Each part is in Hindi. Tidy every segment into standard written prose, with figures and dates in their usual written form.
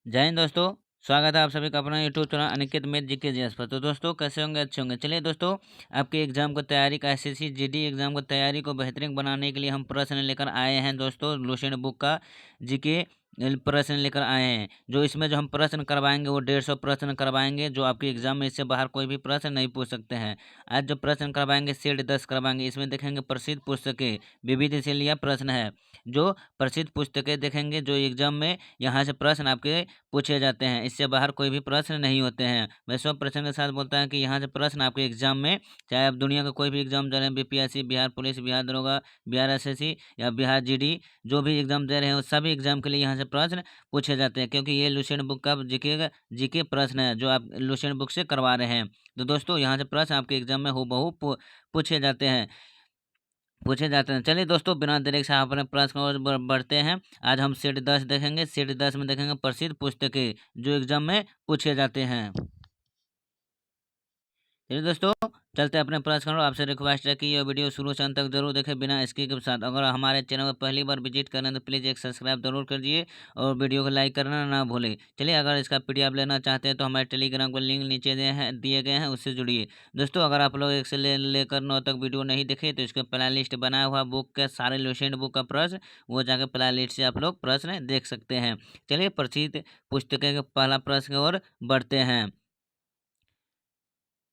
जय हिंद दोस्तों। स्वागत है आप सभी का अपना YouTube channel Aniket math GK GS पर। तो दोस्तों कैसे होंगे, अच्छे होंगे। चलिए दोस्तों, आपके एग्जाम को तैयारी का एसएससी जीडी एग्जाम को तैयारी को बेहतरीन बनाने के लिए हम प्रश्न लेकर आए हैं दोस्तों। लुसेंट बुक का जीके प्रश्न लेकर आए हैं। जो इसमें जो हम प्रश्न करवाएंगे वो 150 प्रश्न करवाएंगे, जो आपके एग्जाम में इससे बाहर कोई भी प्रश्न नहीं पूछ सकते हैं। आज जो प्रश्न करवाएंगे सेट 10 करवाएंगे। इसमें देखेंगे प्रसिद्ध पुस्तकें, विविध से लिया प्रश्न है। जो प्रसिद्ध पुस्तकें देखेंगे, जो एग्जाम में यहाँ से प्रश्न आपके पूछे जाते हैं, इससे बाहर कोई भी प्रश्न नहीं होते हैं। मैं सब प्रश्न के साथ बोलता है कि यहाँ से प्रश्न आपके एग्जाम में, चाहे आप दुनिया का कोई भी एग्जाम दे रहे हैं, बीपीएससी, बिहार पुलिस, बिहार दरोगा, बिहार एसएससी या बिहार जीडी, जो भी एग्जाम दे रहे हैं, वो सभी एग्जाम के लिए यहाँ से प्रश्न पूछे जाते हैं, क्योंकि ये लुसेंट बुक का जीके प्रश्न है जो आप लुसेंट बुक से करवा रहे हैं। तो दोस्तों यहाँ से प्रश्न आपके एग्जाम में हूबहू पूछे जाते हैं पूछे जाते हैं। चलिए दोस्तों, बिना देरी से अपने प्रश्न की ओर बढ़ते हैं। आज हम सेट 10 देखेंगे। सेट 10 में देखेंगे प्रसिद्ध पुस्तकें जो एग्जाम में पूछे जाते हैं। चलिए दोस्तों, चलते हैं अपने प्रश्न की। आपसे रिक्वेस्ट है कि ये वीडियो शुरू से अंत तक जरूर देखें बिना स्किप के साथ। अगर हमारे चैनल पर पहली बार विजिट करें तो प्लीज़ एक सब्सक्राइब जरूर कर दीजिए और वीडियो को लाइक करना ना भूलें। चलिए, अगर इसका पीडीएफ लेना चाहते हैं तो हमारे टेलीग्राम का लिंक नीचे दिए गए हैं, उससे जुड़िए। दोस्तों, अगर आप लोग 1 से लेकर 9 तक वीडियो नहीं देखे तो इसका प्ले लिस्ट बनाया हुआ बुक के सारे लुसेंट बुक का प्रश्न, वो जाकर प्ले लिस्ट से आप लोग प्रश्न देख सकते हैं। चलिए, प्रसिद्ध पुस्तकें के पहला प्रश्न की ओर बढ़ते हैं।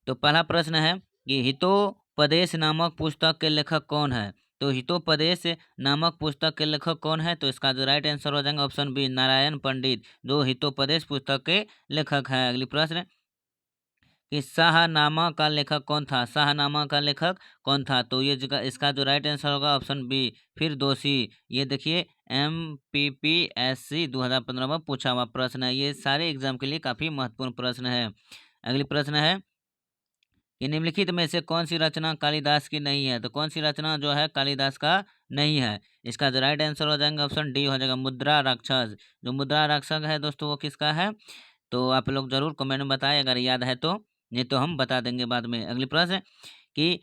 तो पहला प्रश्न है कि हितोपदेश नामक पुस्तक के लेखक कौन है। तो हितोपदेश नामक पुस्तक के लेखक कौन है, तो इसका जो राइट आंसर हो जाएगा ऑप्शन बी, नारायण पंडित, जो हितोपदेश पुस्तक के लेखक है। अगली प्रश्न कि शाहनामा का लेखक कौन था। शाहनामा का लेखक कौन था, तो ये इसका जो राइट आंसर होगा ऑप्शन बी, फिर दोषी। ये देखिए MPPSC 2015 में पूछा हुआ प्रश्न है। ये सारे एग्जाम के लिए काफी महत्वपूर्ण प्रश्न है। अगली प्रश्न है कि निम्नलिखित में से कौन सी रचना कालिदास की नहीं है। तो कौन सी रचना जो है कालिदास का नहीं है, इसका जो राइट आंसर हो जाएगा ऑप्शन डी हो जाएगा, मुद्रा राक्षस। जो मुद्रा राक्षस है दोस्तों, वो किसका है, तो आप लोग जरूर कमेंट में बताएं अगर याद है तो, नहीं तो हम बता देंगे बाद में। अगली प्रश्न कि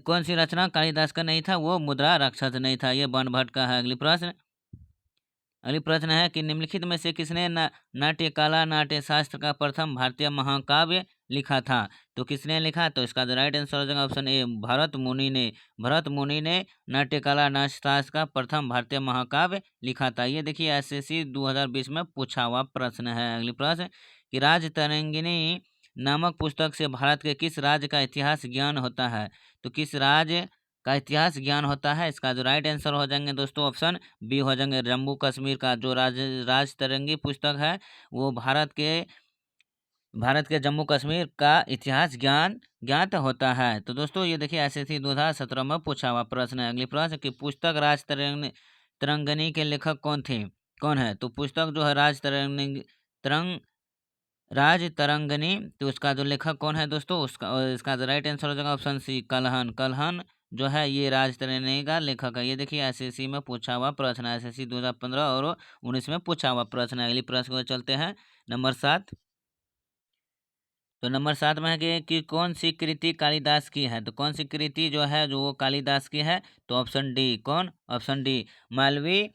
कौन सी रचना कालिदास का नहीं था, वो मुद्रा राक्षस नहीं था, ये बन भट्ट का है। अगली प्रश्न है कि निम्नलिखित में से किसने नाट्यकला नाट्य शास्त्र का प्रथम भारतीय महाकाव्य लिखा था। तो किसने लिखा, तो इसका जो राइट आंसर हो जाएगा ऑप्शन ए, भरत मुनि ने। भरत मुनि ने नाट्यकला नाट्य शास्त्र का प्रथम भारतीय महाकाव्य लिखा था। ये देखिए एसएससी 2020 में पूछा हुआ प्रश्न है। अगली प्रश्न कि राज तरंगिणी नामक पुस्तक से भारत के किस राज्य का इतिहास ज्ञान होता है। तो किस राज्य का इतिहास ज्ञान होता है, इसका जो राइट आंसर हो जाएंगे दोस्तों ऑप्शन बी हो जाएंगे, जम्मू कश्मीर का। जो राज तरंगी पुस्तक है वो भारत के जम्मू कश्मीर का इतिहास ज्ञात होता है। तो दोस्तों ये देखिए एसएससी 2017 में पूछा हुआ प्रश्न है। अगली प्रश्न कि पुस्तक तरंगनी के लेखक कौन है। तो पुस्तक जो है राज तरंगनी, तो उसका जो लेखक कौन है दोस्तों, उसका इसका जो राइट आंसर हो जाएगा ऑप्शन सी, कलहन। कलहन जो है ये राज तरंगनी का लेखक है। ये देखिए एसएससी में पूछा हुआ प्रश्न है, एसएससी 2015 और 19 में पूछा हुआ प्रश्न है। अगली प्रश्न को चलते हैं नंबर 7। तो नंबर 7 में है कि कौन सी कृति कालिदास की है। तो कौन सी कृति जो है जो वो कालिदास की है, तो ऑप्शन डी, कौन, ऑप्शन डी, मालवी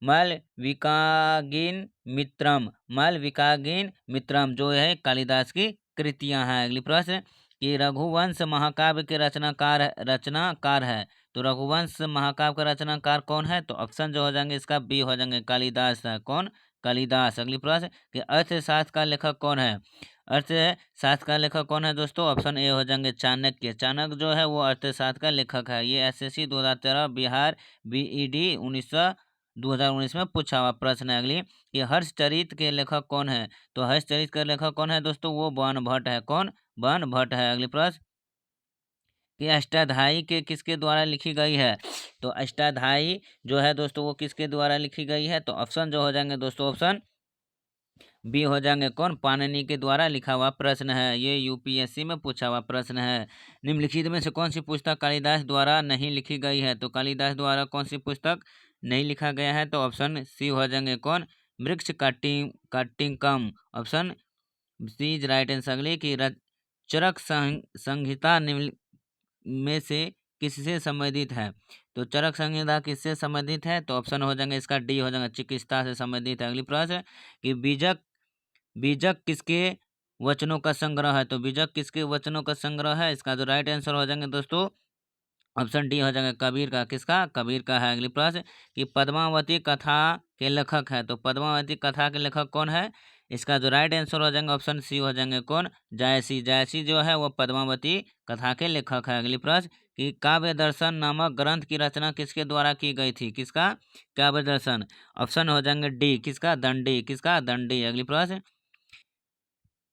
मालविकाग्नि मित्रम। मालविकाग्नि मित्रम जो है कालिदास की कृतियां हैं। अगली प्रश्न कि रघुवंश महाकाव्य के रचनाकार है। तो रघुवंश महाकाव्य का रचनाकार कौन है, तो ऑप्शन जो हो जाएंगे इसका बी हो जाएंगे, कालिदास है। कौन, कालिदास। अगली प्रश्न कि अर्थशास्त्र का लेखक कौन है। अर्थशास्त्र का लेखक कौन है दोस्तों, ऑप्शन ए हो जाएंगे, चाणक्य। चाणक्य जो है वो अर्थशास्त्र का लेखक है। ये एसएससी 2013 बिहार बीईडी 2019 में पूछा हुआ प्रश्न है। अगली कि हर्षचरित के लेखक कौन है। तो हर्षचरित के लेखक कौन है दोस्तों, वो बाण भट्ट है। कौन, बाण भट्ट है। अगली प्रश्न कि अष्टाध्यायी के किसके द्वारा लिखी गई है। तो अष्टाध्यायी जो है दोस्तों वो किसके द्वारा लिखी गई है, तो ऑप्शन जो हो जाएंगे दोस्तों ऑप्शन बी हो जाएंगे, कौन, पाणिनि के द्वारा लिखा हुआ प्रश्न है। ये यूपीएससी में पूछा हुआ प्रश्न है। निम्नलिखित में से कौन सी पुस्तक कालिदास द्वारा नहीं लिखी गई है। तो कालिदास द्वारा कौन सी पुस्तक नहीं लिखा गया है, तो ऑप्शन सी हो जाएंगे, कौन, वृक्ष काटिंकम। Option C is right answer. अगली की चरक संहिता निम्न में से किससे संबंधित है? तो चरक संहिता किससे संबंधित है? तो ऑप्शन हो जाएंगे इसका डी हो जाएगा, चिकित्सा से संबंधित है। अगली प्रश्न कि बीजक बीजक किसके वचनों का संग्रह है? तो बीजक किसके वचनों का संग्रह है? इसका जो राइट आंसर हो जाएंगे दोस्तों ऑप्शन डी हो जाएगा, कबीर का। किसका? कबीर का है। अगली प्रश्न कि पद्मावती कथा के लेखक है। तो पद्मावती कथा के लेखक कौन है? इसका जो राइट आंसर हो जाएंगे ऑप्शन सी हो जाएंगे कौन? जायसी। जायसी जो है वो पद्मावती कथा के लेखक है। अगली प्रश्न कि काव्य दर्शन नामक ग्रंथ की रचना किसके द्वारा की गई थी? किसका? काव्य दर्शन। ऑप्शन हो जाएंगे डी, किसका? दंडी। किसका? दंडी। अगली प्रश्न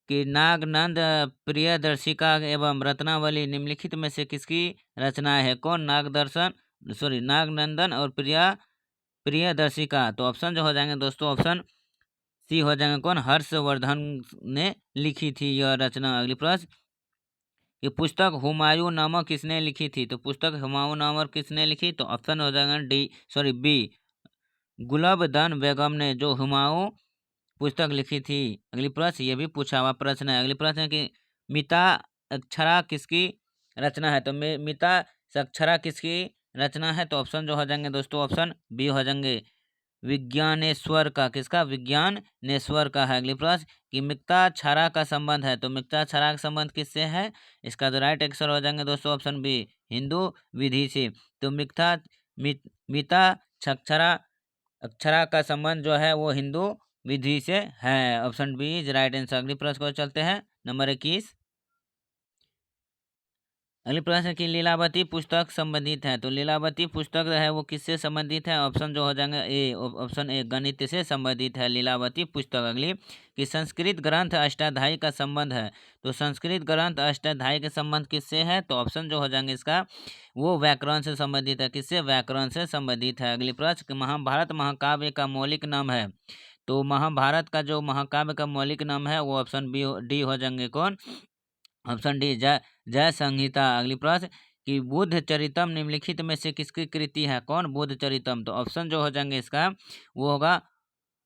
कि नागनंद प्रियदर्शिका एवं रत्नावली निम्नलिखित में से किसकी रचना है? कौन? नागनंदन और प्रियदर्शिका। तो ऑप्शन जो हो जाएंगे दोस्तों ऑप्शन सी हो जाएंगे कौन? हर्षवर्धन ने लिखी थी यह रचना। अगली प्रश्न कि पुस्तक हुमायूं नामक किसने लिखी थी? तो पुस्तक हुमायूं नामक किसने लिखी? तो ऑप्शन हो जाएगा बी, गुलाबदन बेगम ने जो हुमायूं पुस्तक लिखी थी। अगली प्रश्न ये भी पूछा हुआ प्रश्न है। अगली प्रश्न है कि मिता अक्षरा किसकी रचना है? तो मिता अक्षरा किसकी रचना है? तो ऑप्शन जो हो जाएंगे दोस्तों ऑप्शन बी हो जाएंगे, विज्ञानेश्वर का। किसका? विज्ञानेश्वर का है। अगली प्रश्न कि मिगता छारा का संबंध है। तो मिगता छारा का संबंध किससे है? इसका जो राइट आंसर हो जाएंगे दोस्तों ऑप्शन बी, हिंदू विधि से। तो मिता छक्षरा अक्षरा का संबंध जो है वो हिंदू विधि से है। Option B is right answer. अगली प्रश्न को चलते हैं नंबर 21। अगली प्रश्न है कि लीलावती पुस्तक संबंधित है। तो लीलावती पुस्तक है वो किससे संबंधित है? ऑप्शन जो हो जाएंगे ए, ऑप्शन ए, गणित से संबंधित है लीलावती पुस्तक। अगली कि संस्कृत ग्रंथ अष्टाध्यायी का संबंध है। तो संस्कृत ग्रंथ अष्टाध्यायी के संबंध किससे है? तो ऑप्शन जो हो जाएंगे इसका वो व्याकरण से संबंधित है। किससे? व्याकरण से संबंधित है। अगली प्रश्न कि महाभारत महाकाव्य का मौलिक नाम है। तो महाभारत का जो महाकाव्य का मौलिक नाम है वो ऑप्शन बी डी हो जाएंगे कौन? ऑप्शन डी, जय जय संहिता। अगली प्रश्न कि बुद्ध चरितम निम्नलिखित में से किसकी कृति है? कौन? बुद्ध चरितम। तो ऑप्शन जो हो जाएंगे इसका वो होगा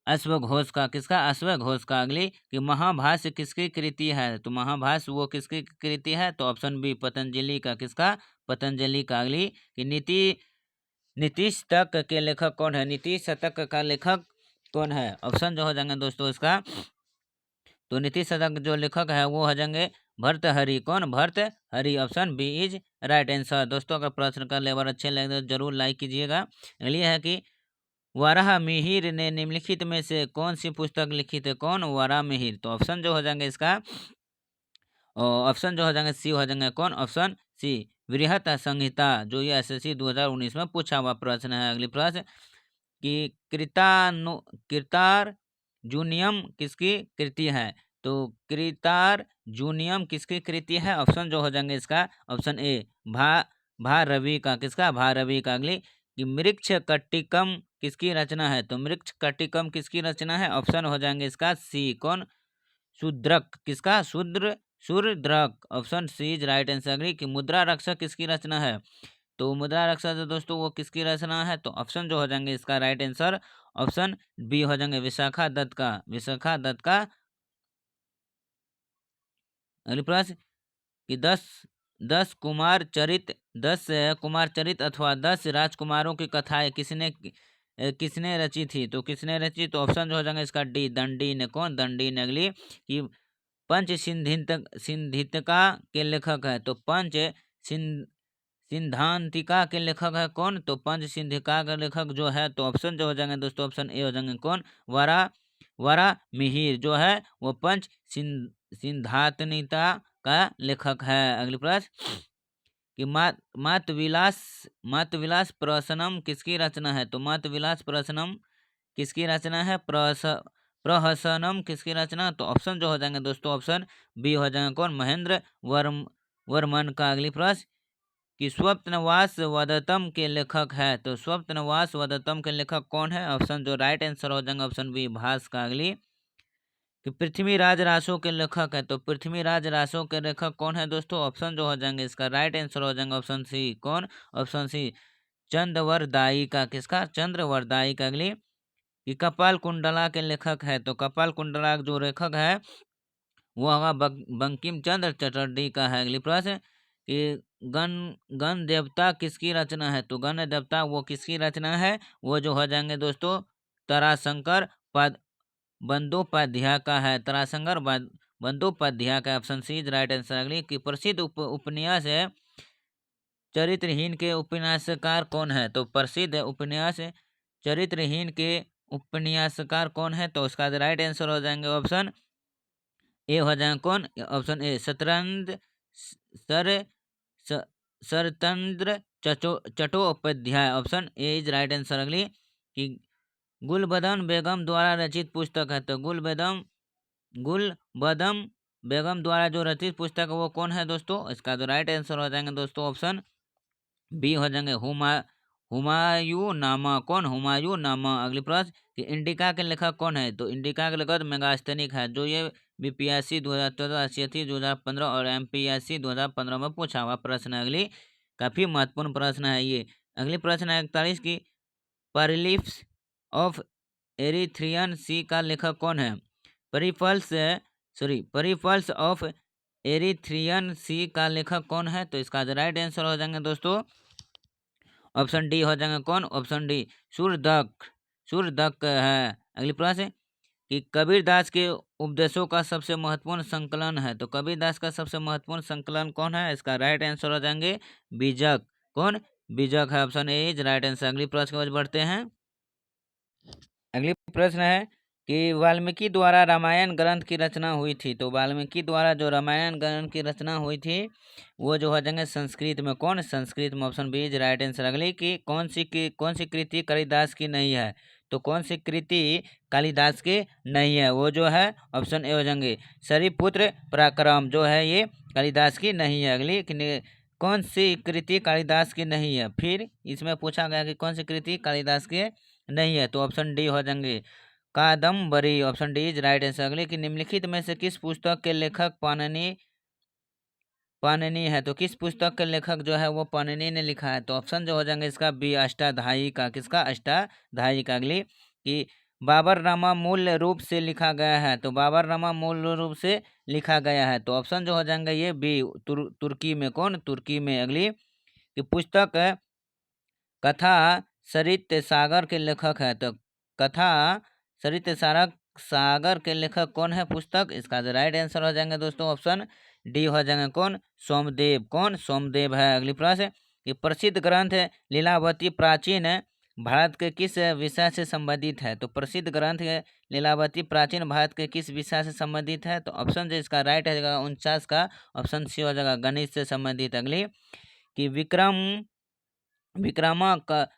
अश्वघोष का। किसका? अश्वघोष का। अगली कि महाभाष्य किसकी कृति है? तो महाभाष्य वो किसकी कृति है? तो ऑप्शन बी, पतंजलि का। किसका? पतंजलि का। अगली कि नीति शतक के लेखक कौन है? नीति शतक का लेखक कौन है? ऑप्शन जो हो जाएंगे दोस्तों इसका तो नीति शतक जो लेखक है वो हो जाएंगे भर्तहरि। कौन? Bhartrihari. Option B is right answer. दोस्तों अगर प्रश्न का लेवल अच्छे लगे तो जरूर लाइक कीजिएगा। अगली है कि वाराह मिहिर ने निम्नलिखित में से कौन सी पुस्तक लिखी थी? कौन? वाराह मिहिर। तो ऑप्शन जो हो जाएंगे इसका ऑप्शन जो हो जाएंगे सी हो जाएंगे कौन? ऑप्शन सी, वृहत संहिता, जो ये एसएससी 2019 में पूछा हुआ प्रश्न है। अगली प्रश्न कि कृतार जूनियम किसकी कृति है? तो कृतार जूनियम किसकी कृति है? ऑप्शन जो हो जाएंगे इसका ऑप्शन ए, भारवी का। किसका? भारवी का। अगली कि मृक्ष कट्टिकम किसकी रचना है? तो मृक्ष कट्टिकम किसकी रचना है? ऑप्शन हो जाएंगे इसका सी, कौन? शूद्रक। किसका? Shudraka. Option C is right answer. अगली कि मुद्रा रक्षक किसकी रचना है? तो मुद्रा रक्षा जो दोस्तों वो किसकी रचना है? तो ऑप्शन जो हो जाएंगे इसका राइट आंसर ऑप्शन बी हो जाएंगे, विशाखा दत्त का। विशाखा दत्त का। अगली प्रश्न कि 10 कुमार चरित अथवा 10 राजकुमारों की कथाएं किसने रची थी? तो किसने रची? तो ऑप्शन जो हो जाएंगे इसका डी, दंडी ने। कौन? दंडी ने। अगली कि पंच सिंधितिका के लेखक है। तो पंच सिद्धांतिका के लेखक है कौन? तो पंच सिंधिका का लेखक जो है तो ऑप्शन जो हो जाएंगे दोस्तों ऑप्शन ए हो जाएंगे कौन? वारा वारा मिहिर जो है वो पंच सिद्धांतिका का लेखक है। अगली प्रश्न कि मातविलास प्रसनम किसकी रचना है? तो मातविलास प्रसनम किसकी रचना है? प्रहसनम किसकी रचना? तो ऑप्शन जो हो जाएंगे दोस्तों ऑप्शन बी हो जाएंगे कौन? महेंद्र वर्मन का। अगली प्रश्न कि स्वप्नवास वदत्तम के लेखक है। तो स्वप्नवास वदत्तम के लेखक कौन है? ऑप्शन जो राइट आंसर हो जाएंगे ऑप्शन बी, भास का। अगली कि पृथ्वीराज रासो के लेखक है। तो पृथ्वीराज रासो के लेखक कौन है दोस्तों? ऑप्शन जो हो जाएंगे इसका राइट आंसर हो जाएंगे ऑप्शन सी, कौन? ऑप्शन सी, चंद्रवरदाई का। किसका? चंद्रवरदाई का। अगली कि कपाल कुंडला के लेखक है। तो कपाल कुंडला जो लेखक है वो होगा बंकिम चंद्र चटर्जी का है। अगली प्रश्न कि गण गण देवता किसकी रचना है? तो गण देवता वो किसकी रचना है? वो जो हो जाएंगे दोस्तों ताराशंकर पद बंदोपाध्याय का है। ताराशंकर बंदोपाध्याय का। Option C is right answer. अगली की प्रसिद्ध उपन्यास है चरित्रहीन के उपन्यासकार कौन है? तो प्रसिद्ध उपन्यास चरित्रहीन के उपन्यासकार कौन है? तो उसका राइट आंसर हो जाएंगे ऑप्शन ए हो जाएंगे कौन? ऑप्शन ए सत्येंद्र सर स- Sharatchandra Chattopadhyay. Option A is right answer. अगली कि गुलबदन बेगम द्वारा रचित पुस्तक है। तो गुलबदम बेगम द्वारा जो रचित पुस्तक है वो कौन है दोस्तों? इसका जो राइट आंसर हो जाएंगे दोस्तों ऑप्शन बी हो जाएंगे हुमायूं नामा। कौन? हुमायूं नामा। अगली प्रश्न कि इंडिका के लेखक कौन है? तो इंडिका के लेखक मेगास्थनीक है। जो ये बीपीएससी 2014 एसएससी 2015 और एमपीएससी 2015 में पूछा हुआ प्रश्न है। अगली काफी महत्वपूर्ण प्रश्न है ये। अगली प्रश्न है 41 की परलिप्स ऑफ एरिथ्रियन सी का लेखक कौन है? परिपल्स परिपल्स ऑफ एरिथ्रियन सी का लेखक कौन है? तो इसका राइट आंसर हो जाएंगे दोस्तों ऑप्शन डी हो जाएंगे कौन? ऑप्शन डी सूरदक है। अगली प्रश्न कि कबीरदास के उपदेशों का सबसे महत्वपूर्ण संकलन है। तो कबीरदास का सबसे महत्वपूर्ण संकलन कौन है? इसका राइट आंसर हो जाएंगे बीजक। कौन? बीजक है। Option A is right answer. अगली प्रश्न की ओर बढ़ते हैं। अगली प्रश्न है कि वाल्मीकि द्वारा रामायण ग्रंथ की रचना हुई थी। तो वाल्मीकि द्वारा जो रामायण ग्रंथ की रचना हुई थी वो जो हो जाएंगे संस्कृत में। कौन? संस्कृत में। Option B is right answer. अगली की कौन सी कृति कालिदास की नहीं है? तो कौन सी कृति कालिदास की नहीं है? वो जो है ऑप्शन ए हो जाएंगे शरीपुत्र पराक्रम जो है ये कालिदास की नहीं है। अगली कौन सी कृति कालिदास की नहीं है? फिर इसमें पूछा गया कि कौन सी कृति कालिदास की नहीं है? तो ऑप्शन डी हो जाएंगे Kadambari. Option D is right answer. अगले कि निम्नलिखित में से किस पुस्तक के लेखक पाणिनि है? तो किस पुस्तक के लेखक जो है वो पाणिनि ने लिखा है? तो ऑप्शन जो हो जाएंगे इसका बी अष्टाध्यायी का। किसका? अष्टाध्यायी का। अगली कि बाबरनामा मूल रूप से लिखा गया है। तो बाबरनामा मूल रूप से लिखा गया है। तो ऑप्शन जो हो जाएंगे ये बी तुर्की में। कौन? तुर्की में। अगली कि पुस्तक कथा सरित सागर के लेखक है। तो कथा सरित सागर के लेखक कौन है? पुस्तक इसका जो राइट आंसर हो जाएंगे दोस्तों ऑप्शन डी हो जाएंगे कौन? सोमदेव। कौन? सोमदेव है। अगली प्रश्न कि प्रसिद्ध ग्रंथ लीलावती प्राचीन भारत के किस विषय से संबंधित है? तो प्रसिद्ध ग्रंथ लीलावती प्राचीन भारत के किस विषय से संबंधित है? तो ऑप्शन जो इसका राइट है 49 का। ऑप्शन सी हो जाएगा गणित से संबंधित। अगली कि विक्रामक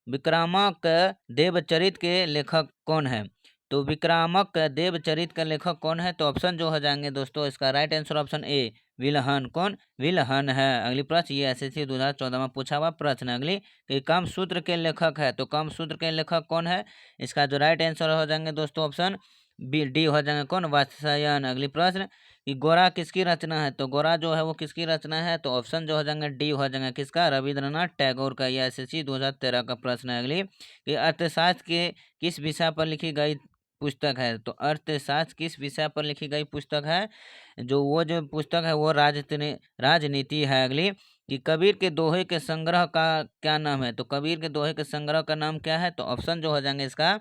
विक्रामक देवचरित के लेखक कौन है? तो विक्रामक देवचरित का लेखक कौन है? तो ऑप्शन जो हो जाएंगे दोस्तों इसका राइट आंसर ऑप्शन ए विल्हन। कौन? विल्हन है। अगली प्रश्न ये एसएससी 2014 में पूछा हुआ प्रश्न। अगली कि कामसूत्र के लेखक है। तो कामसूत्र के लेखक कौन है? इसका जो राइट आंसर हो जाएंगे दोस्तों ऑप्शन बी डी हो जाएंगे कौन? वात्स्यायन। अगली प्रश्न कि गोरा किसकी रचना है? तो गोरा जो है वो किसकी रचना है? तो ऑप्शन जो हो जाएंगे डी हो जाएंगे किसका? रविंद्रनाथ टैगोर का। यह एसएससी 2013 का प्रश्न है। अगली कि अर्थशास्त्र के किस विषय पर लिखी गई पुस्तक है? तो अर्थशास्त्र किस विषय पर लिखी गई पुस्तक है? जो पुस्तक है वो राजनीति है। अगली कि कबीर के दोहे के संग्रह का क्या नाम है? तो कबीर के दोहे के संग्रह का नाम क्या है? तो ऑप्शन जो हो जाएंगे इसका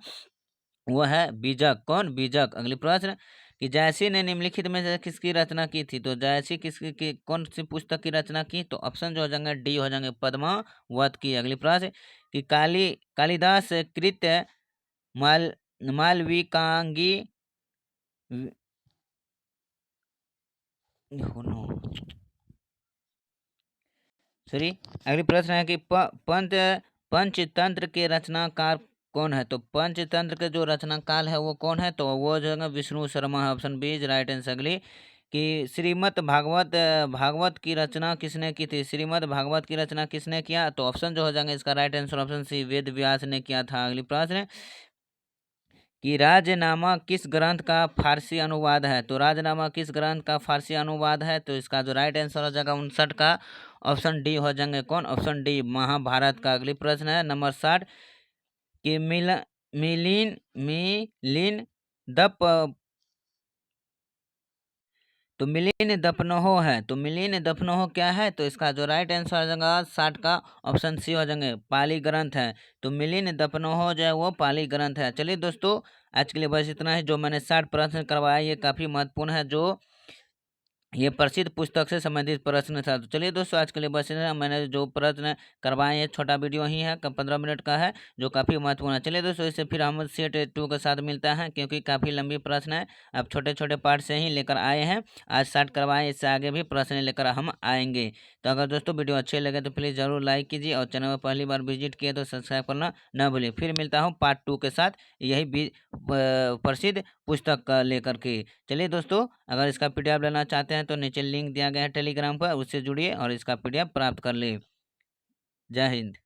वो है बीजक। कौन? बीजक। अगली प्रश्न कि जायसी ने निम्नलिखित में से किसकी रचना की थी? तो जायसी कौन सी पुस्तक की रचना की? तो ऑप्शन जो हो जाएंगे डी हो जाएंगे पद्मावत की। अगली प्रश्न कि कालिदास कृत माल मालविकांगी सॉरी। अगली प्रश्न है कि पंचतंत्र के रचनाकार कौन है? तो पंचतंत्र के जो रचनाकार है वो कौन है? तो वो जो है विष्णु शर्मा है। Option B is right answer. अगली कि श्रीमद् भागवत की रचना किसने की थी? श्रीमद् भागवत की रचना किसने किया? तो ऑप्शन जो हो जाएंगे इसका right answer option C Ved Vyas ने किया था। अगली प्रश्न कि राजनामा किस ग्रंथ का फारसी अनुवाद है? तो राजनामा किस ग्रंथ का फारसी अनुवाद है? तो इसका जो राइट आंसर हो जाएगा 59 का। ऑप्शन डी हो जाएंगे कौन? ऑप्शन डी महाभारत का। अगली प्रश्न है नंबर 60 कि मिलिन द तो मिलिन दफनहो है, तो मिलिन दफनहो क्या है, तो इसका जो राइट आंसर हो जाएगा 60 का ऑप्शन सी हो जाएंगे, पाली ग्रंथ है। तो मिलिन दफनहो जो है वो पाली ग्रंथ है। चलिए दोस्तों, आज के लिए बस इतना है। जो मैंने 60 प्रश्न करवाया ये काफ़ी महत्वपूर्ण है, जो ये प्रसिद्ध पुस्तक से संबंधित प्रश्न था। तो चलिए दोस्तों, आज के लिए बस इतना है। मैंने जो प्रश्न करवाए हैं छोटा वीडियो ही है, 15 मिनट का है, जो काफ़ी महत्वपूर्ण है। चलिए दोस्तों, इससे फिर हम सेट 2 के साथ मिलता है, क्योंकि काफ़ी लंबी प्रश्न है। अब छोटे छोटे पार्ट से ही लेकर आए हैं, आज 60 करवाए, इससे आगे भी प्रश्न लेकर हम आएंगे। तो अगर दोस्तों वीडियो अच्छे लगे तो प्लीज़ ज़रूर लाइक कीजिए, और चैनल में पहली बार विजिट किए तो सब्सक्राइब करना न भूलिए। फिर मिलता हूँ पार्ट 2 के साथ, यही प्रसिद्ध पुस्तक का लेकर के। चलिए दोस्तों, अगर इसका पीडीएफ लेना चाहते हैं तो नीचे लिंक दिया गया है टेलीग्राम पर, उससे जुड़िए और इसका पीडीएफ प्राप्त कर ले। जय हिंद।